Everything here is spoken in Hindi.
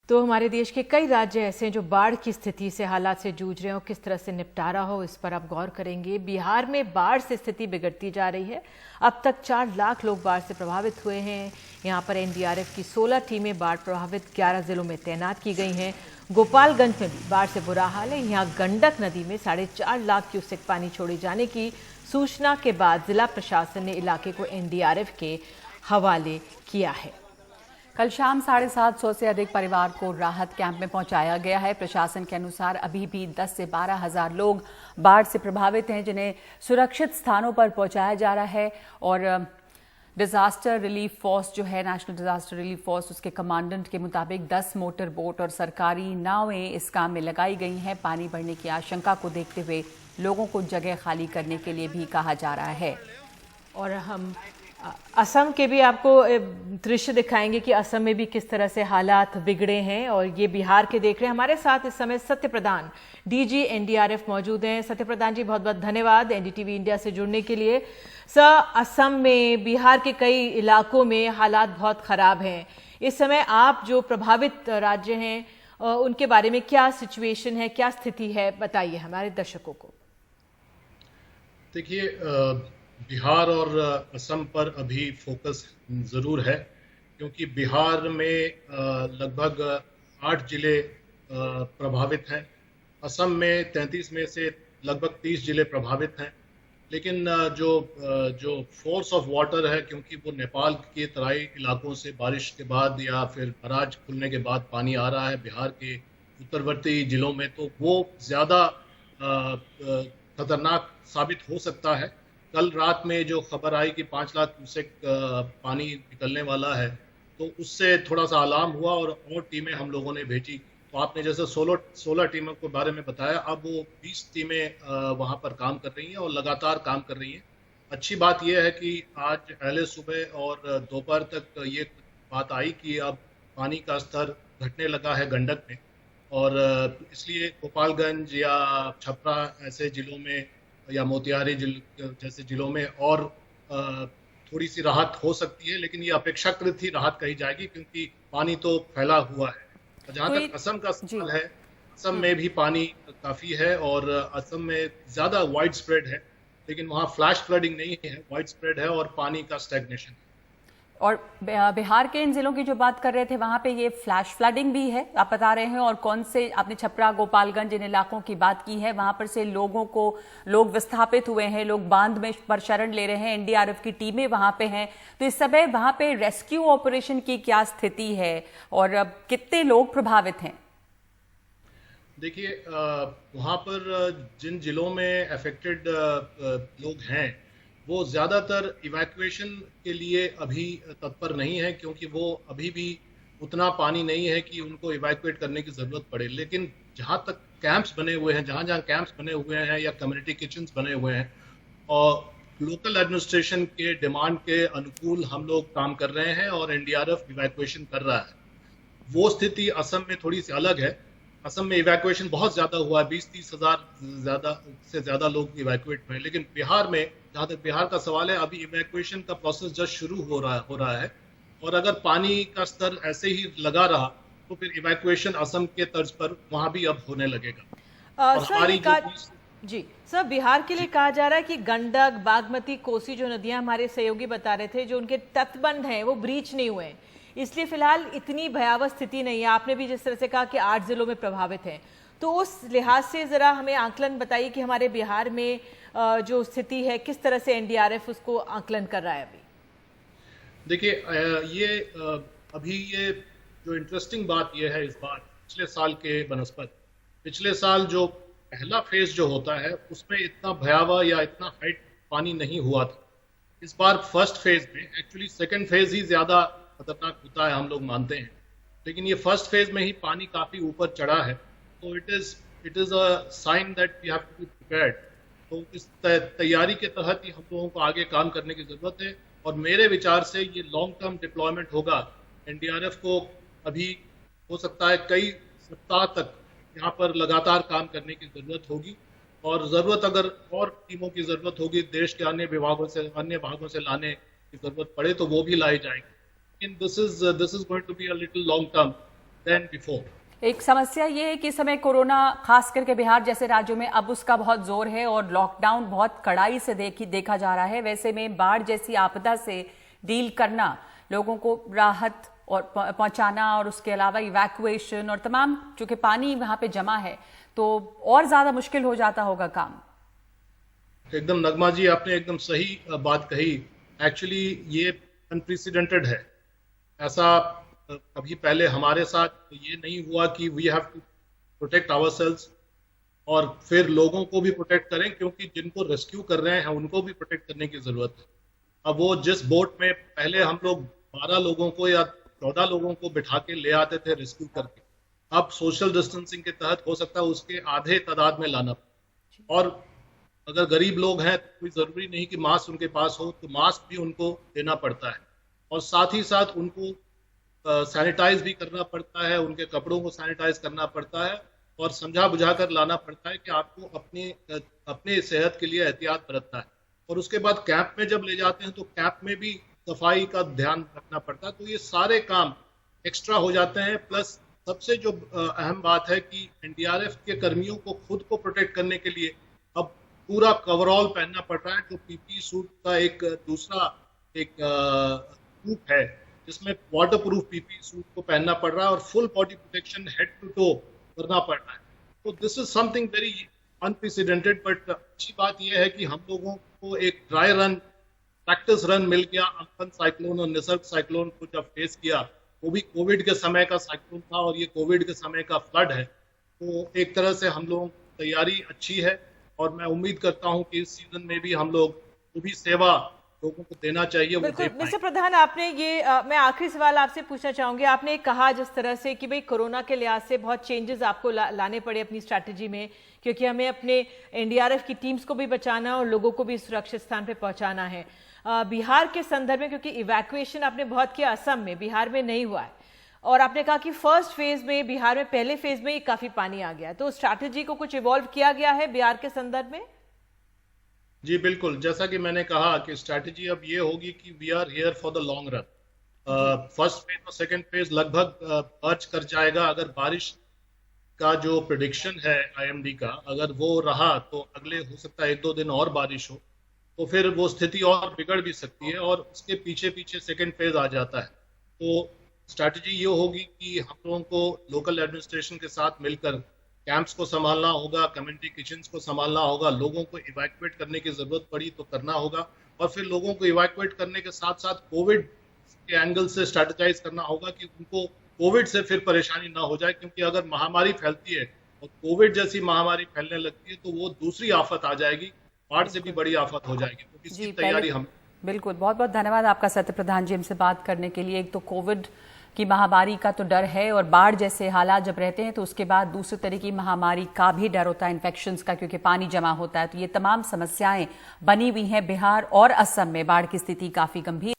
तो हमारे देश के कई राज्य ऐसे हैं जो बाढ़ की स्थिति से हालात से जूझ रहे हो, किस तरह से निपटारा हो इस पर आप गौर करेंगे। बिहार में बाढ़ से स्थिति बिगड़ती जा रही है। अब तक 4 लाख लोग बाढ़ से प्रभावित हुए हैं। यहाँ पर एनडीआरएफ की 16 टीमें बाढ़ प्रभावित 11 जिलों में तैनात की गई हैं। गोपालगंज में भी बाढ़ से बुरा हाल है। यहाँ गंडक नदी में 4.5 लाख क्यूसेक पानी छोड़े जाने की सूचना के बाद जिला प्रशासन ने इलाके को एनडीआरएफ के हवाले किया है। कल शाम 750 से अधिक परिवार को राहत कैंप में पहुंचाया गया है। प्रशासन के अनुसार अभी भी 10 से 12 हजार लोग बाढ़ से प्रभावित हैं, जिन्हें सुरक्षित स्थानों पर पहुंचाया जा रहा है। और डिजास्टर रिलीफ फोर्स जो है, नेशनल डिजास्टर रिलीफ फोर्स, उसके कमांडेंट के मुताबिक 10 मोटर बोट और सरकारी नावें इस काम में लगाई गई हैं। पानी बढ़ने की आशंका को देखते हुए लोगों को जगह खाली करने के लिए भी कहा जा रहा है। और हम असम के भी आपको दृश्य दिखाएंगे कि असम में भी किस तरह से हालात बिगड़े हैं। और ये बिहार के देख रहे हैं। हमारे साथ इस समय सत्य प्रदान, डीजी एनडीआरएफ मौजूद हैं। सत्य प्रदान जी, बहुत बहुत धन्यवाद एनडीटीवी इंडिया से जुड़ने के लिए। सर, असम में, बिहार के कई इलाकों में हालात बहुत खराब हैं इस समय। आप जो प्रभावित राज्य हैं उनके बारे में क्या सिचुएशन है, क्या स्थिति है, बताइए हमारे दर्शकों को। देखिए, बिहार और असम पर अभी फोकस ज़रूर है, क्योंकि बिहार में लगभग 8 जिले प्रभावित हैं। असम में 33 में से लगभग 30 जिले प्रभावित हैं। लेकिन जो फोर्स ऑफ वाटर है, क्योंकि वो नेपाल के तराई इलाकों से बारिश के बाद या फिर बराज खुलने के बाद पानी आ रहा है बिहार के उत्तरवर्ती जिलों में, तो वो ज़्यादा खतरनाक साबित हो सकता है। कल रात में जो खबर आई कि 5 लाख क्यूसेक पानी निकलने वाला है, तो उससे थोड़ा सा अलार्म हुआ और टीमें हम लोगों ने भेजी। तो आपने जैसे 16 टीमों के बारे में बताया, अब वो 20 टीमें वहाँ पर काम कर रही हैं और लगातार काम कर रही हैं। अच्छी बात यह है कि आज पहले सुबह और दोपहर तक ये बात आई कि अब पानी का स्तर घटने लगा है गंडक में, और इसलिए गोपालगंज या छपरा ऐसे जिलों में या मोतिहारी जैसे जिलों में और थोड़ी सी राहत हो सकती है। लेकिन ये अपेक्षाकृत ही राहत कही जाएगी, क्योंकि पानी तो फैला हुआ है। जहाँ तक असम का सवाल है, असम में भी पानी काफ़ी है और असम में ज़्यादा वाइड स्प्रेड है, लेकिन वहाँ फ्लैश फ्लडिंग नहीं है, वाइड स्प्रेड है और पानी का स्टैग्नेशन है। और बिहार के इन जिलों की जो बात कर रहे थे, वहां पे ये फ्लैश फ्लडिंग भी है, आप बता रहे हैं। और कौन से, आपने छपरा, गोपालगंज, इन इलाकों की बात की है, वहां पर से लोग विस्थापित हुए हैं, लोग बांध में पर शरण ले रहे हैं, एनडीआरएफ की टीमें वहां पे हैं। तो इस समय वहां पे रेस्क्यू ऑपरेशन की क्या स्थिति है और अब कितने लोग प्रभावित हैं? देखिए, वहाँ पर जिन जिलों में अफेक्टेड लोग हैं, वो ज़्यादातर इवैक्यूएशन के लिए अभी तत्पर नहीं है, क्योंकि वो अभी भी उतना पानी नहीं है कि उनको इवैक्यूएट करने की ज़रूरत पड़े। लेकिन जहाँ तक कैंप्स बने हुए हैं, जहाँ कैंप्स बने हुए हैं या कम्युनिटी किचन्स बने हुए हैं, और लोकल एडमिनिस्ट्रेशन के डिमांड के अनुकूल हम लोग काम कर रहे हैं और एनडीआरएफ इवैक्यूएशन कर रहा है। वो स्थिति असम में थोड़ी सी अलग है। असम में इवैक्यूएशन बहुत ज़्यादा हुआ है, 20-30 हज़ार से ज़्यादा लोग इवैक्यूएट हुए हैं। लेकिन बिहार में, जहाँ तक बिहार का सवाल है, अभी इवैक्यूएशन का प्रोसेस जस्ट शुरू हो रहा है। और अगर पानी का स्तर ऐसे ही लगा रहा, तो फिर इवैक्यूएशन असम के तर्ज पर वहाँ भी अब होने लगेगा। और हमारी जी सर, बिहार के लिए कहा जा रहा है कि गंडक, बागमती, कोसी जो नदियां हमारे सहयोगी बता रहे थे, जो उनके तटबंध हैं वो ब्रीच नहीं हुए हैं, इसलिए फिलहाल इतनी भयावह स्थिति नहीं है। आपने भी जिस तरह से कहा कि 8 जिलों में प्रभावित हैं, तो उस लिहाज से जरा हमें आंकलन बताइए कि हमारे बिहार में जो स्थिति है, किस तरह से एनडीआरएफ उसको आंकलन कर रहा है अभी। देखिए, अभी ये जो इंटरेस्टिंग बात यह है इस बार पिछले साल के बनस्पत, पिछले साल जो पहला फेज जो होता है उसमें इतना भयावह या इतना हाइट पानी नहीं हुआ था। इस बार फर्स्ट फेज में, एक्चुअली सेकंड फेज ही ज्यादा खतरनाक होता है, हम लोग मानते हैं, लेकिन ये फर्स्ट फेज में ही पानी काफी ऊपर चढ़ा है। तो it is a sign that we have to be prepared. तो इस तैयारी के तहत ही हम लोगों को आगे काम करने की जरूरत है। और मेरे विचार से ये लॉन्ग टर्म डिप्लॉयमेंट होगा। एनडीआरएफ को अभी हो सकता है कई सप्ताह तक यहाँ पर लगातार काम करने की जरूरत होगी, और जरूरत अगर और टीमों की जरूरत होगी देश के अन्य भागों से लाने की जरूरत पड़े तो वो भी लाई जाएगी। लेकिन this is going to be a little long term than before. एक समस्या ये है कि इस समय कोरोना खास करके बिहार जैसे राज्यों में अब उसका बहुत जोर है और लॉकडाउन बहुत कड़ाई से देखा जा रहा है। वैसे में बाढ़ जैसी आपदा से डील करना, लोगों को राहत और पहुंचाना और उसके अलावा इवैक्यूएशन और तमाम, चूंकि पानी वहां पे जमा है तो और ज्यादा मुश्किल हो जाता होगा काम। एकदम नगमा जी, आपने एकदम सही बात कही। एक्चुअली ये अनप्रेसिडेंटेड है। ऐसा कभी पहले हमारे साथ ये नहीं हुआ कि we have to protect ourselves और फिर लोगों को भी प्रोटेक्ट करें, क्योंकि जिनको रेस्क्यू कर रहे हैं उनको भी प्रोटेक्ट करने की जरूरत है। अब वो जिस बोट में पहले हम लोग 12 लोगों को या 14 लोगों को बिठा के ले आते थे रेस्क्यू करके, अब सोशल डिस्टेंसिंग के तहत हो सकता है उसके आधे तादाद में लाना पड़े। और अगर गरीब लोग हैं तो कोई जरूरी नहीं कि मास्क उनके पास हो, तो मास्क भी उनको देना पड़ता है और साथ ही साथ उनको सैनिटाइज भी करना पड़ता है, उनके कपड़ों को सैनिटाइज करना पड़ता है और समझा बुझा कर लाना पड़ता है कि आपको अपने सेहत के लिए एहतियात बरतना है। और उसके बाद कैंप में जब ले जाते हैं तो कैंप में भी सफाई का ध्यान रखना पड़ता है। तो ये सारे काम एक्स्ट्रा हो जाते हैं। प्लस सबसे जो अहम बात है कि एनडीआरएफ के कर्मियों को खुद को प्रोटेक्ट करने के लिए अब पूरा कवरऑल पहनना पड़ रहा है, जो पीपी सूट का एक दूसरा एक सूट है जिसमें वाटर प्रूफ पीपी सूट को पहनना पड़ रहा है और full body protection head to toe करना पड़ रहा है। तो this is something very unprecedented. But अच्छी बात यह है कि हम लोगों को एक ड्राई रन, प्रैक्टिस रन मिल गया। अम्फन साइक्लोन और निसर्ग साइक्लोन को जब फेस किया, वो भी कोविड के समय का साइक्लोन था और ये कोविड के समय का फ्लड है। तो एक तरह से हम लोगों की तैयारी अच्छी है और मैं उम्मीद करता हूं कि इस सीजन में भी हम लोग जो भी सेवा लोगों को देना चाहिए वो दे पाएं। मिस्टर प्रधान, आपने ये मैं आखिरी सवाल आपसे पूछना चाहूंगी। आपने कहा जिस तरह से कि भाई कोरोना के लिहाज से बहुत चेंजेस आपको लाने पड़े अपनी स्ट्रैटेजी में, क्योंकि हमें अपने एनडीआरएफ की टीम्स को भी बचाना और लोगों को भी सुरक्षित स्थान पे पहुंचाना है। बिहार के संदर्भ में, क्योंकि इवैक्यूएशन आपने बहुत किया असम में, बिहार में नहीं हुआ है, और आपने कहा कि फर्स्ट फेज में बिहार में पहले फेज में ही काफी पानी आ गया, तो स्ट्रैटेजी को कुछ इवॉल्व किया गया है बिहार के संदर्भ में? जी बिल्कुल, जैसा कि मैंने कहा कि स्ट्रैटेजी अब ये होगी कि we are here for the long run. First phase और सेकंड फेज लगभग अर्ज कर जाएगा। अगर बारिश का जो प्रेडिक्शन है आईएमडी का, अगर वो रहा तो अगले हो सकता है 1-2 दिन और बारिश हो, तो फिर वो स्थिति और बिगड़ भी सकती है और उसके पीछे पीछे सेकंड फेज आ जाता है। तो स्ट्रैटेजी ये होगी कि हम लोगों को लोकल एडमिनिस्ट्रेशन के साथ मिलकर कैंप्स को संभालना होगा, कम्युनिटी किचन्स को संभालना होगा, लोगों को इवैक्यूएट करने की जरूरत पड़ी तो करना होगा, और फिर लोगों को इवैक्यूएट करने के साथ साथ कोविड के एंगल से स्ट्रैटेजाइज करना होगा कि उनको कोविड से फिर परेशानी ना हो जाए। क्योंकि अगर महामारी फैलती है और कोविड जैसी महामारी फैलने लगती है तो वो दूसरी आफत आ जाएगी, बाढ़ से भी बड़ी आफत हो जाएगी। तो इसकी तैयारी हम बिल्कुल। बहुत बहुत धन्यवाद आपका सत्य प्रधान जी हमसे बात करने के लिए। एक तो कोविड की महामारी का तो डर है और बाढ़ जैसे हालात जब रहते हैं तो उसके बाद दूसरे तरह की महामारी का भी डर होता है, इन्फेक्शंस का, क्योंकि पानी जमा होता है। तो ये तमाम समस्याएं बनी हुई हैं बिहार और असम में। बाढ़ की स्थिति काफी गंभीर